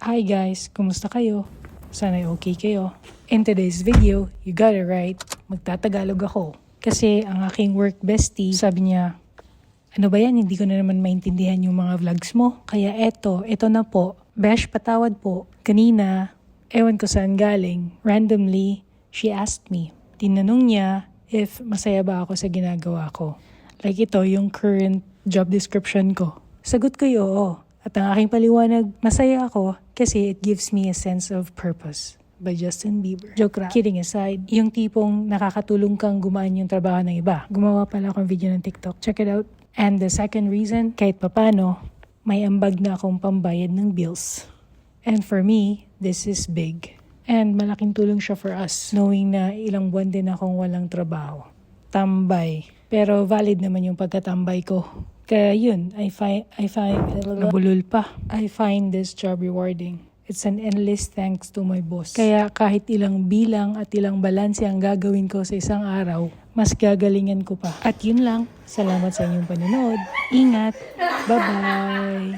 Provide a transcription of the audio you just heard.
Hi guys, kumusta kayo? Sana'y okay kayo. In today's video, you got it right, magtatagalog ako. Kasi ang aking work bestie, sabi niya, ano ba yan, hindi ko na naman maintindihan yung mga vlogs mo. Kaya eto na po. Besh, patawad po. Kanina, ewan ko saan galing, randomly, she asked me. Tinanong niya if masaya ba ako sa ginagawa ko. Like ito, yung current job description ko. Sagot ko oo. At ang aking paliwanag, masaya ako kasi it gives me a sense of purpose. By Justin Bieber. Joke lang. Kidding aside, yung tipong nakakatulong kang gumaan yung trabaho ng iba. Gumawa pala akong video ng TikTok. Check it out. And the second reason, kahit papano, may ambag na akong pambayad ng bills. And for me, this is big. And malaking tulong siya for us, knowing na ilang buwan din akong walang trabaho. Tambay. Pero valid naman yung pagkatambay ko. Kaya yun, I find nabulol pa. I find this job rewarding. It's an endless thanks to my boss. Kaya kahit ilang bilang at ilang balanse ang gagawin ko sa isang araw, mas gagalingan ko pa. At yun lang. Salamat sa inyong panonood. Ingat. Bye-bye.